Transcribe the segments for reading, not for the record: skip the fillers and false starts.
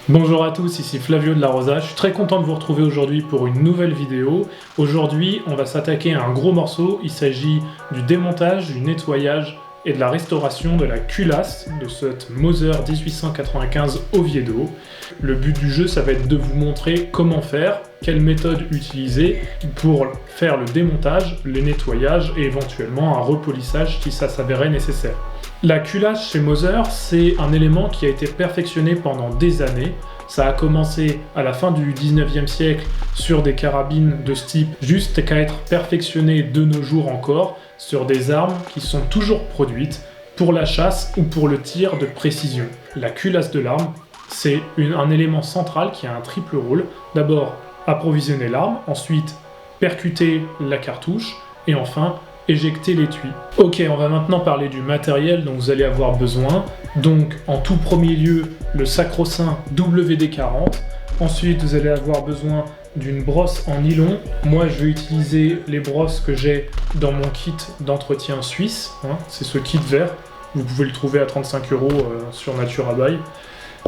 Bonjour à tous, ici Flavio de la Rosa, je suis très content de vous retrouver aujourd'hui pour une nouvelle vidéo. Aujourd'hui, on va s'attaquer à un gros morceau, il s'agit du démontage, du nettoyage et de la restauration de la culasse de cette Moser 1895 Oviedo. Le but du jeu, ça va être de vous montrer comment faire, quelle méthode utiliser pour faire le démontage, le nettoyage et éventuellement un repolissage si ça s'avérait nécessaire. La culasse chez Moser, c'est un élément qui a été perfectionné pendant des années. Ça a commencé à la fin du 19e siècle sur des carabines de ce type, juste qu'à être perfectionné de nos jours encore sur des armes qui sont toujours produites pour la chasse ou pour le tir de précision. La culasse de l'arme, c'est un élément central qui a un triple rôle. D'abord, approvisionner l'arme, ensuite percuter la cartouche et enfin éjecter l'étui. Ok, on va maintenant parler du matériel dont vous allez avoir besoin. Donc, en tout premier lieu, le sacro-saint WD-40. Ensuite, vous allez avoir besoin d'une brosse en nylon. Moi, je vais utiliser les brosses que j'ai dans mon kit d'entretien suisse. C'est ce kit vert. Vous pouvez le trouver à 35 € sur Naturabuy.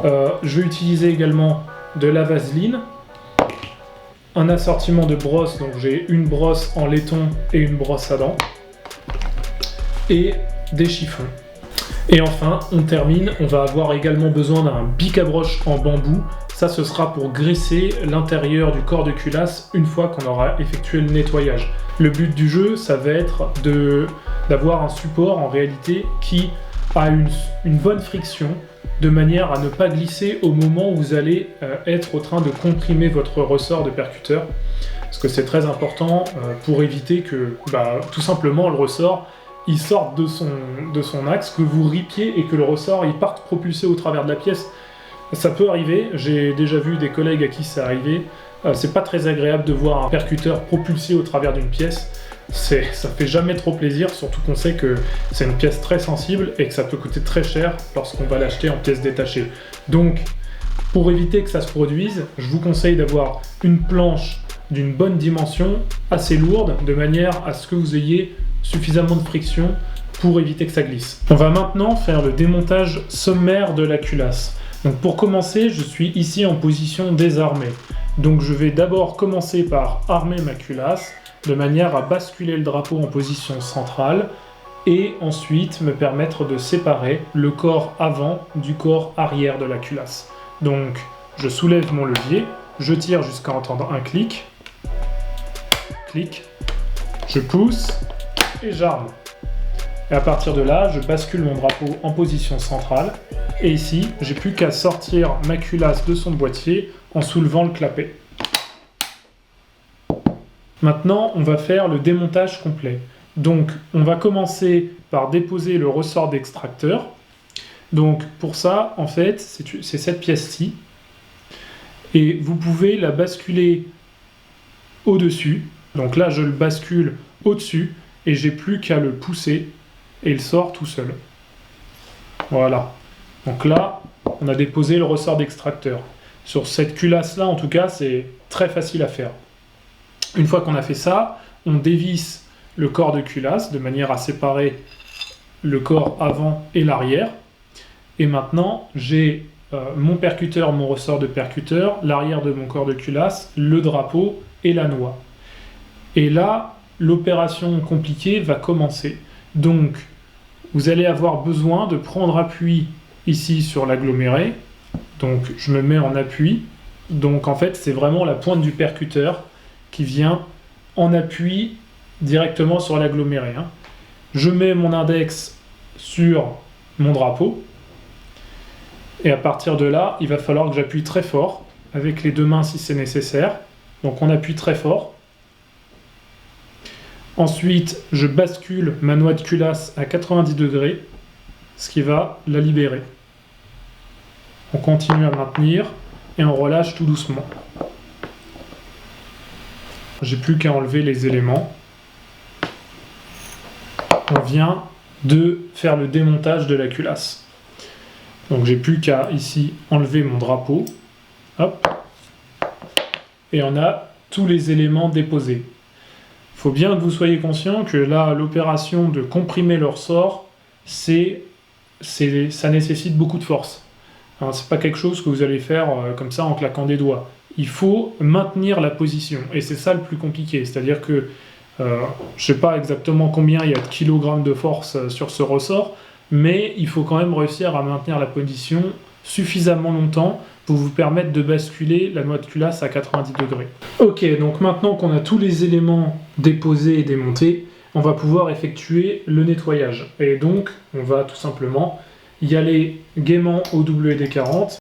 Je vais utiliser également de la vaseline. Un assortiment de brosses, donc j'ai une brosse en laiton et une brosse à dents, et des chiffons. Et enfin, on termine, on va avoir également besoin d'un bic à broche en bambou. Ça, ce sera pour graisser l'intérieur du corps de culasse une fois qu'on aura effectué le nettoyage. Le but du jeu, ça va être d'avoir un support en réalité qui a une bonne friction, de manière à ne pas glisser au moment où vous allez être en train de comprimer votre ressort de percuteur. Parce que c'est très important pour éviter que, tout simplement, le ressort il sorte de son axe, que vous ripiez et que le ressort il parte propulsé au travers de la pièce. Ça peut arriver, j'ai déjà vu des collègues à qui ça arrivait. C'est pas très agréable de voir un percuteur propulsé au travers d'une pièce. Ça fait jamais trop plaisir, surtout qu'on sait que c'est une pièce très sensible et que ça peut coûter très cher lorsqu'on va l'acheter en pièces détachées. Donc, pour éviter que ça se produise, je vous conseille d'avoir une planche d'une bonne dimension, assez lourde, de manière à ce que vous ayez suffisamment de friction pour éviter que ça glisse. On va maintenant faire le démontage sommaire de la culasse. Donc pour commencer, je suis ici en position désarmée. Donc je vais d'abord commencer par armer ma culasse, de manière à basculer le drapeau en position centrale, et ensuite me permettre de séparer le corps avant du corps arrière de la culasse. Donc je soulève mon levier, je tire jusqu'à entendre un clic, je pousse, et j'arme. Et à partir de là, je bascule mon drapeau en position centrale. Et ici, j'ai plus qu'à sortir ma culasse de son boîtier en soulevant le clapet. Maintenant, on va faire le démontage complet. Donc, on va commencer par déposer le ressort d'extracteur. Donc, pour ça, en fait, c'est cette pièce-ci. Et vous pouvez la basculer au-dessus. Donc là, je le bascule au-dessus. Et j'ai plus qu'à le pousser et il sort tout seul. Voilà. Donc là, on a déposé le ressort d'extracteur. Sur cette culasse-là, en tout cas, c'est très facile à faire. Une fois qu'on a fait ça, on dévisse le corps de culasse de manière à séparer le corps avant et l'arrière. Et maintenant, j'ai mon percuteur, mon ressort de percuteur, l'arrière de mon corps de culasse, le drapeau et la noix. Et là, l'opération compliquée va commencer. Donc, vous allez avoir besoin de prendre appui ici sur l'aggloméré. Donc, je me mets en appui. Donc, en fait, c'est vraiment la pointe du percuteur qui vient en appui directement sur l'aggloméré. Je mets mon index sur mon drapeau. Et à partir de là, il va falloir que j'appuie très fort, avec les deux mains si c'est nécessaire. Donc, on appuie très fort. Ensuite, je bascule ma noix de culasse à 90 degrés, ce qui va la libérer. On continue à maintenir et on relâche tout doucement. J'ai plus qu'à enlever les éléments. On vient de faire le démontage de la culasse. Donc j'ai plus qu'à ici enlever mon drapeau. Hop. Et on a tous les éléments déposés. Il faut bien que vous soyez conscient que là, l'opération de comprimer le ressort, ça nécessite beaucoup de force. Hein, c'est pas quelque chose que vous allez faire comme ça en claquant des doigts. Il faut maintenir la position, et c'est ça le plus compliqué. C'est-à-dire que je sais pas exactement combien il y a de kilogrammes de force sur ce ressort, mais il faut quand même réussir à maintenir la position suffisamment longtemps pour vous permettre de basculer la noix de culasse à 90 degrés. Ok, donc maintenant qu'on a tous les éléments déposés et démontés, on va pouvoir effectuer le nettoyage. Et donc, on va tout simplement y aller gaiement au WD-40.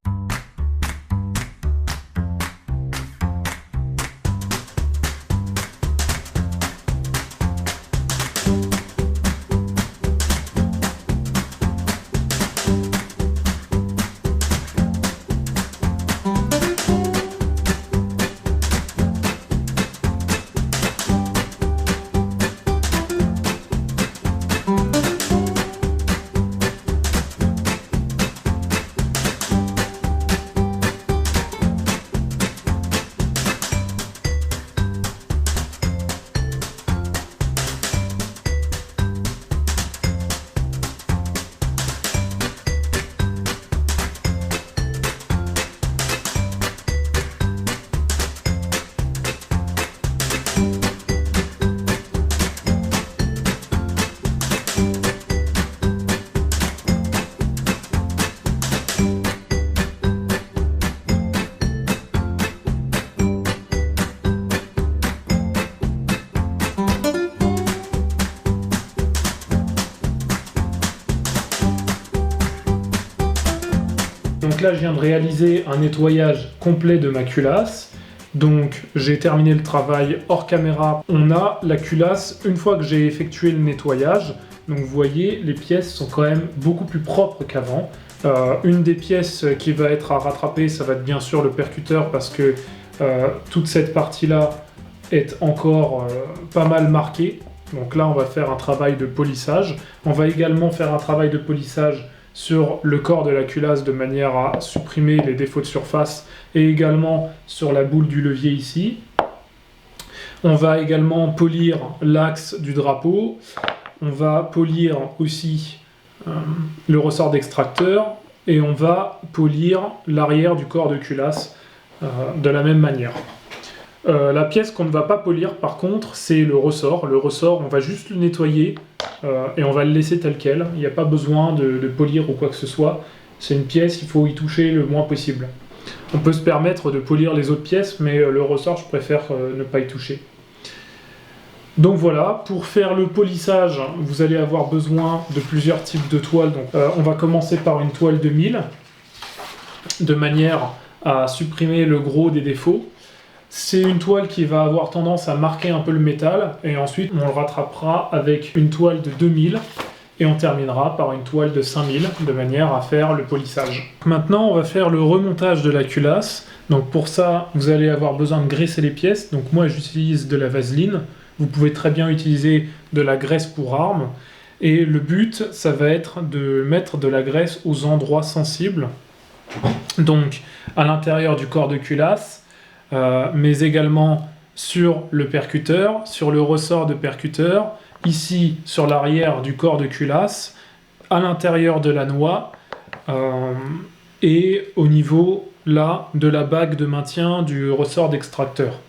Donc là, je viens de réaliser un nettoyage complet de ma culasse. Donc j'ai terminé le travail hors caméra. On a la culasse une fois que j'ai effectué le nettoyage. Donc vous voyez, les pièces sont quand même beaucoup plus propres qu'avant. Une des pièces qui va être à rattraper, ça va être bien sûr le percuteur parce que toute cette partie-là est encore pas mal marquée. Donc là, on va faire un travail de polissage. On va également faire un travail de polissage sur le corps de la culasse de manière à supprimer les défauts de surface et également sur la boule du levier ici. On va également polir l'axe du drapeau. On va polir aussi le ressort d'extracteur et on va polir l'arrière du corps de culasse de la même manière. La pièce qu'on ne va pas polir par contre, c'est le ressort. Le ressort, on va juste le nettoyer et on va le laisser tel quel. Il n'y a pas besoin de polir ou quoi que ce soit. C'est une pièce, il faut y toucher le moins possible. On peut se permettre de polir les autres pièces, mais le ressort, je préfère ne pas y toucher. Donc voilà, pour faire le polissage, vous allez avoir besoin de plusieurs types de toiles. Donc, on va commencer par une toile de 1000, de manière à supprimer le gros des défauts. C'est une toile qui va avoir tendance à marquer un peu le métal, et ensuite on le rattrapera avec une toile de 2000, et on terminera par une toile de 5000, de manière à faire le polissage. Maintenant, on va faire le remontage de la culasse. Donc pour ça, vous allez avoir besoin de graisser les pièces. Donc moi, j'utilise de la vaseline. Vous pouvez très bien utiliser de la graisse pour arme. Et le but, ça va être de mettre de la graisse aux endroits sensibles. Donc à l'intérieur du corps de culasse, mais également sur le percuteur, sur le ressort de percuteur, ici sur l'arrière du corps de culasse, à l'intérieur de la noix et au niveau là de la bague de maintien du ressort d'extracteur.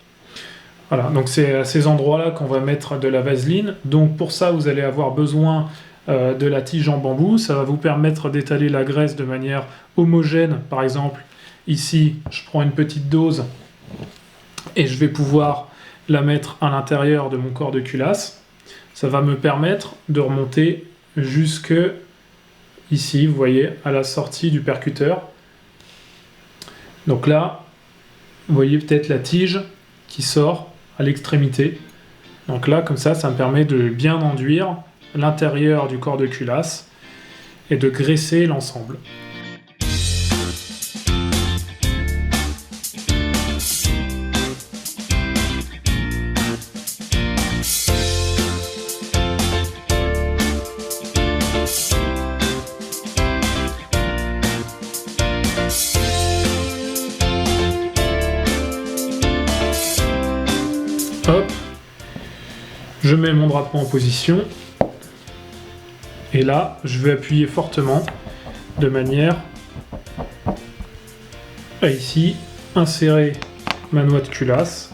Voilà, donc c'est à ces endroits-là qu'on va mettre de la vaseline. Donc pour ça, vous allez avoir besoin de la tige en bambou. Ça va vous permettre d'étaler la graisse de manière homogène. Par exemple, ici, je prends une petite dose et je vais pouvoir la mettre à l'intérieur de mon corps de culasse. Ça va me permettre de remonter jusque ici, vous voyez, à la sortie du percuteur. Donc là, vous voyez peut-être la tige qui sort à l'extrémité. Donc là, comme ça me permet de bien enduire l'intérieur du corps de culasse et de graisser l'ensemble. Hop, je mets mon drapeau en position et là je vais appuyer fortement de manière à ici insérer ma noix de culasse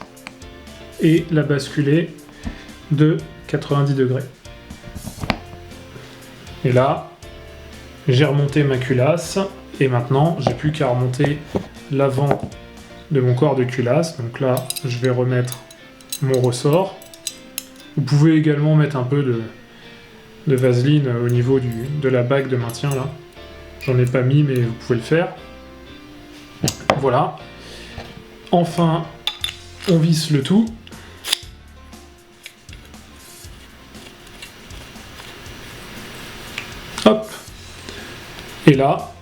et la basculer de 90 degrés. Et là, j'ai remonté ma culasse et maintenant j'ai plus qu'à remonter l'avant de mon corps de culasse. Donc là, je vais remettre mon ressort. Vous pouvez également mettre un peu de vaseline au niveau de la bague de maintien là. J'en ai pas mis, mais vous pouvez le faire. Voilà. Enfin, on visse le tout. Hop. Et là,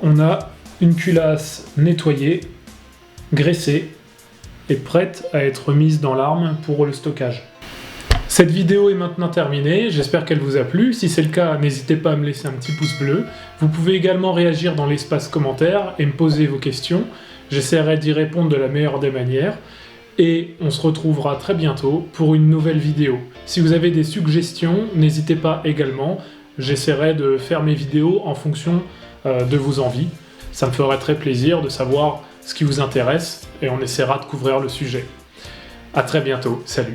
on a une culasse nettoyée, graissée et prête à être mise dans l'arme pour le stockage. Cette vidéo est maintenant terminée, j'espère qu'elle vous a plu. Si c'est le cas, n'hésitez pas à me laisser un petit pouce bleu. Vous pouvez également réagir dans l'espace commentaire et me poser vos questions. J'essaierai d'y répondre de la meilleure des manières. Et on se retrouvera très bientôt pour une nouvelle vidéo. Si vous avez des suggestions, n'hésitez pas également. J'essaierai de faire mes vidéos en fonction de vos envies. Ça me ferait très plaisir de savoir ce qui vous intéresse et on essaiera de couvrir le sujet. À très bientôt, salut!